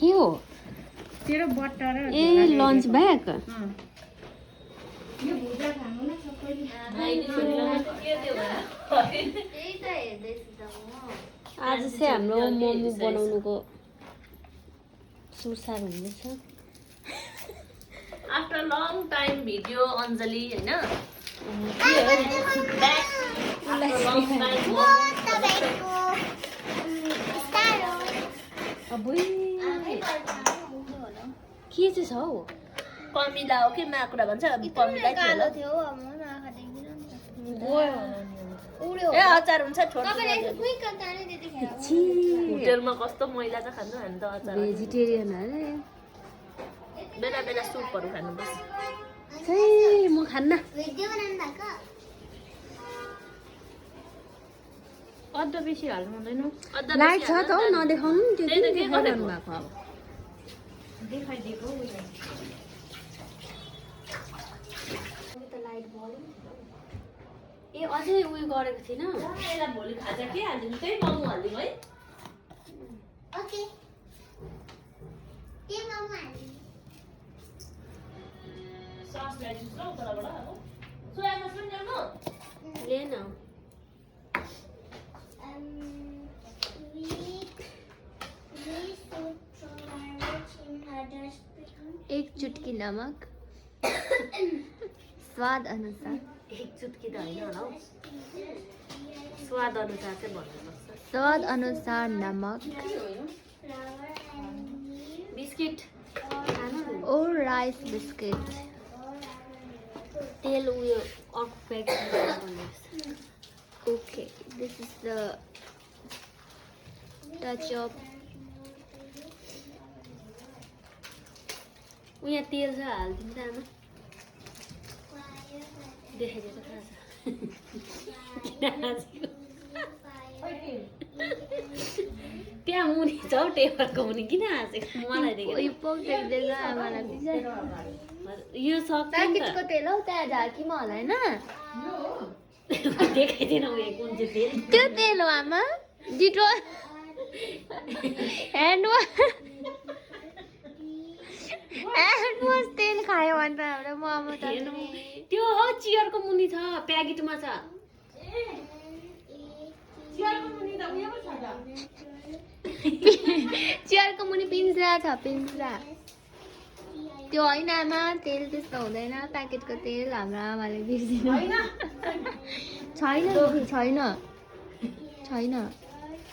के हो तेरो बट्टा र ए लन्च ब्याग यो भुजा खानु न सबैले त्यही त हेर्दैछु त म आज चाहिँ हाम्रो मोमो बनाउनुको सुरसार हुँदैछ after long time video Anjali हैन के चाहिँ छ हौ कमिला हो कि माकुरा भन्छ कमिला कालो थियो अब म आँखा देख्दिनँ उड्यो ए अचार हुन्छ छोटो तपाईले यसो क्विक ताने त्यतिखेर होटेलमा कस्तो मैला चाहिँ खानु हामी त अचार भेजिटेरियन अरे बेला बेला सुपहरू खानुपर्छ चाहिँ म खान्न भिडियो बनाउनु भएको अदुवा बेसी हाल्नु हुँदैन लाइट छ त हौ नदेखाउनु नि त्यो त्यही त किन के देखाइरहनु भएको अब देखाइदिएको ए अझै उयो गरेको थिएन यसलाई भोलि खाजा के हालिदिनु त्यही मोमो हालिदिनु है ओके के मामा हाल्नु सस ल्याइदिनुहोस् ल उताबाट अब सोया सस पनि ल्याउनु ले न एक चुटकी नमक स्वाद अनुसार एक चुटकी त होइन होला हौ स्वाद अनुसार चाहिँ भन्नुपर्छ स्वाद अनुसार नमक बिस्किट और राइस बिस्किट तेल उयो अर्को packet okay this is the touch of उयो तेल चाहिँ हालिदिनु त आमा देखाइदिएर त्यहाँ मुनि छ हौ टेबलको मुनि किन हाँसेको मलाई देखेर यो सक्छ प्याकेटको तेल हौ त्यहाँ झाँकीमा होला होइन देखाइदिएन उयो कुन चाहिँ तेल त्यो तेल हो आमा डिटोल ह्यान्ड वास तेल खायो भने त हाम्रो मोमो त त्यो हो चियरको मुनि छ प्याकेटमा छ चियरको मुनि पिन्जरा छ पिन्जरा त्यो होइन आमा तेल त्यस्तो हुँदैन प्याकेटको तेल हाम्रो आमाले बिर्सिनु छैन दिदी, छैन छैन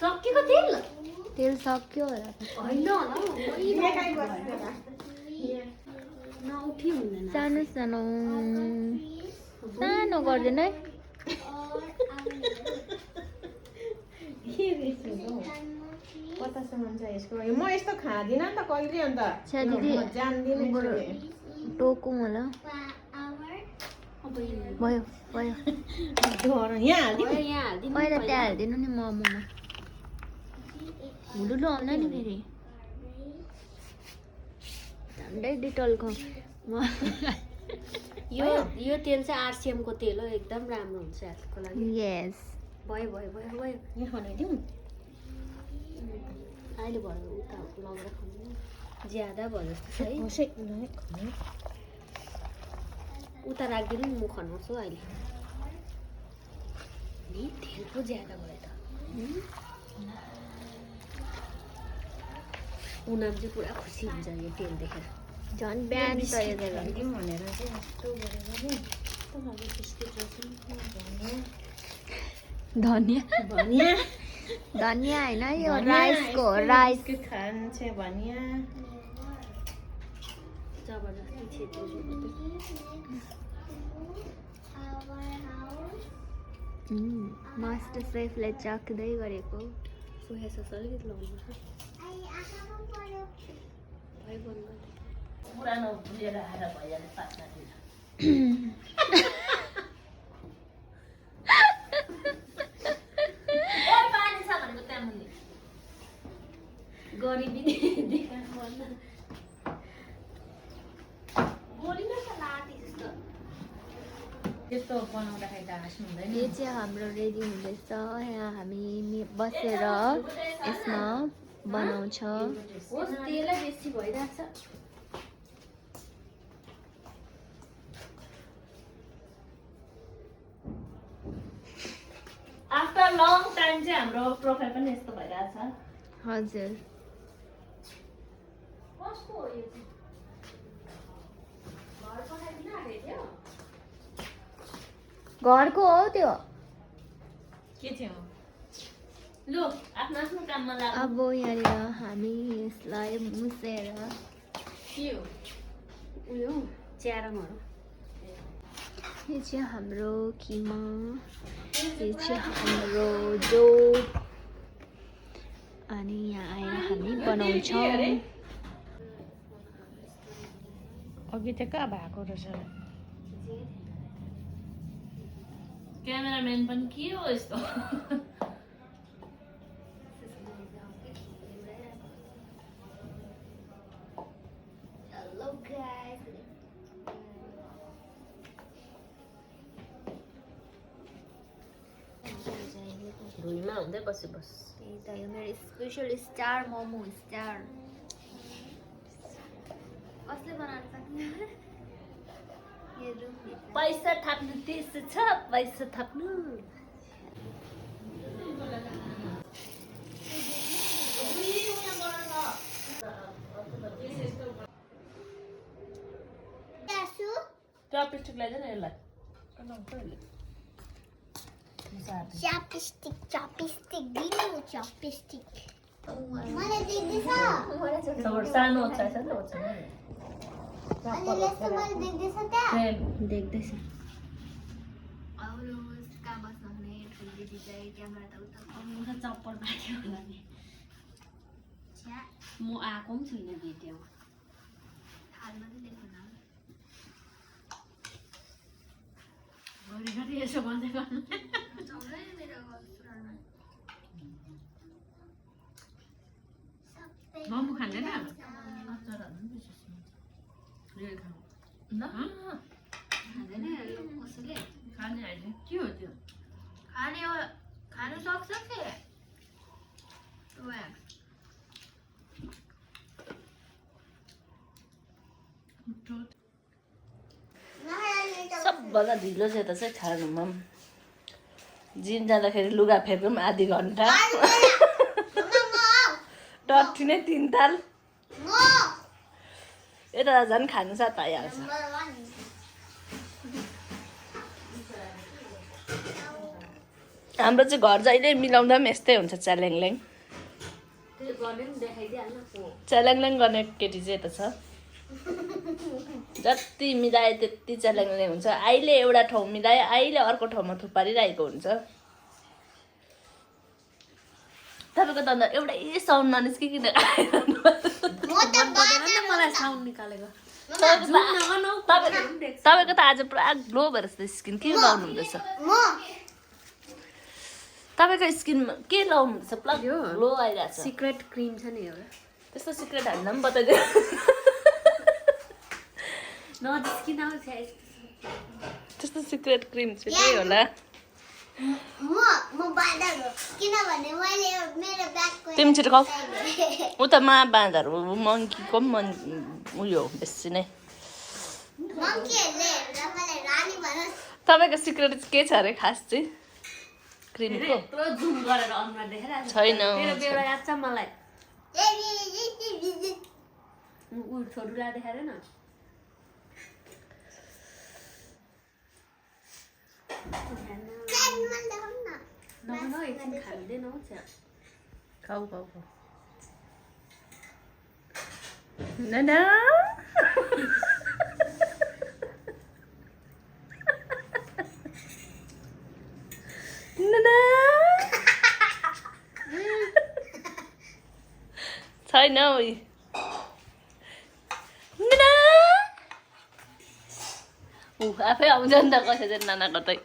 सकिएको तेल तेल सक्यो होला होइन होला नउठी हुँदैन सानो सानो सानो गर्दैन है कतासम्म छ यसको म यस्तो खाँदिनँ नि त कहिले अन्त छ्या दिदी जान्दिनँ बरु टोकौँ होला भयो भयो यहाँ हालिदिउँ यहाँ हालिदिनु पहिला त्यहाँ हालिदिनु नि मोमोमा हुडुलो आउन नि फेरि झन्डै डिटोलको यो तेल चाहिँ आरसिएमको तेल हो एकदम राम्रो हुन्छ हेल्थको लागि यस भयो भयो भयो भयो यहाँ बनाइदिउँ अहिले भयो उता लगेर खानु ज्यादा भयो जस्तो छ है कसै उता राखिदिनु नि म खनाउँछु अहिले नि तेल पो ज्यादा भयो त उनीहरू चाहिँ पुरा खुसी हुन्छ यो तेल देखेर झन् बिहान तयार खाइदिउँ भनेर चाहिँ यस्तो गरेर नि धनियाँ धनियाँ धनियाँ होइन यो राइसको हो राइस खान्छ धनियाँ जबरजस्ती छेत्री मास्टर सेफलाई चाख्दै गरेको सोया सस अलिकति लाउनुपर्छ भयो बन्द पुरानो भुलेर आएर भइहाल्यो पात्ला पानी छ भनेको त्यहाँ मुनि गरिबी देखाउनु पर्दैन बोलिन त लाटी जस्तो त्यस्तो बनाउँदाखेरि त हाँस्नु हुँदैन यो चाहिँ हाम्रो रेडी हुँदैछ यहाँ हामी बसेर यसमा बनाउँछ। होस् तेलै बेसी भइरहेछ। आफ्टर लङ टाइम चाहिँ हाम्रो प्रोफाइल पनि यस्तो भइरहेछ। हजुर कस्तो हो यो चाहिँ? घर पठाइदिनु आँटेको थियो? घरको हो त्यो। के थियो? लु आफ्नो आफ्नो काममा लाग्नु। अब यहाँनिर हामी यसलाई मुसेर के हो? उयो च्यारङहरू। यो चाहिँ हाम्रो किमा, यो चाहिँ हाम्रो जो, अनि यहाँ आएर हामी बनाउँछौँ। अघि चाहिँ कहाँ भएको रहेछ क्यामेराम्यान पनि के हो यस्तो? भुइँमा हुँदै बसी बस। त्यही त यो मेरो स्पेसल स्टार मोमो स्टार। कसले बनाउन सक्ने? यो रुमभित्र पैसा थाप्नु त्यस्तो छ, पैसा थाप्नु। चपस्टिक ल्याइदिनु यसलाई। चॉपस्टिक दिनु चॉपस्टिक। मलाई देख्दैछ? सानो ओछ्याइ छ नि त ओछ्याइ। अनि यस्तो मलाई देख्दैछ त्यहाँ? देख्दैछ। आउनुहोस् कहाँ बस्नुहुने ठुलो दिदी चाहिँ क्यामेरा त उता म चप्पल पाक्यो होला नि। छ्या म आएको पनि छुइनँ भेट्यो। थाल मात्रै देख्नु न। घरि यसो गर्दै गर्नु। चौधै मेरो सुरामा मोमो खाँदैन? खाँदैन यो कसैले? खाने होइन के हो त्यो? खानु सक्छ के? सबभन्दा ढिलो चाहिँ त चाहिँ खानुमा जिम जाँदाखेरि लुगा फेर्नु पनि आधी घन्टा। टट्ठी नै 3 ताल। यता झन् खानु साथ पाइहाल्छ। हाम्रो चाहिँ घर जहिले मिलाउँदा पनि यस्तै हुन्छ च्याल्याङल्याङ। च्याल्याङल्याङ गर्ने केटी चाहिँ यता छ। जति मिलाए त्यति च्याल्याङल्याङ हुन्छ। अहिले एउटा ठाउँ मिलाए अहिले अर्को ठाउँमा थुपारिरहेको हुन्छ। तपाईँको त अन्त एउटै साउन्ड ननिस्किकन मलाई साउन्ड निकालेको। तपाईँको त आज पुरा ग्लो भएर स्किन के लाउनु हुँदैछ? तपाईँको स्किनमा के लाउनु हुँदैछ? पुरा ग्लो आइरहेको छ। सिक्रेट क्रिम छ नि एउटा। त्यस्तो सिक्रेट हामीलाई पनि बताइदिनु। नजिस्किन आउँछ त्यस्तो सिक्रेट क्रिम चाहिँ के होला? म बाँधर किनभने मैले मेरो ब्यागको तिमी छिटो खाऊ। उतामा बाँदर मङ्कीको पनि उयो बेसी नै। मङ्कीहरूले मलाई रानी भन्छ। तपाईँको सिक्रेट के छ अरे खास चाहिँ क्रिमको? यत्रो जुम गरेर अनुहार देखाइरहेको छैन। मेरो बेला याद छ मलाई। ऊ छोरीलाई देखाएर न। नभन एकछिन खाँदैन हौ चिया। खाऊ खाऊ खाऊ। नाना नाना छैन ओइ नाना ऊ आफै आउँछ नि त कसै चाहिँ नाना कतै।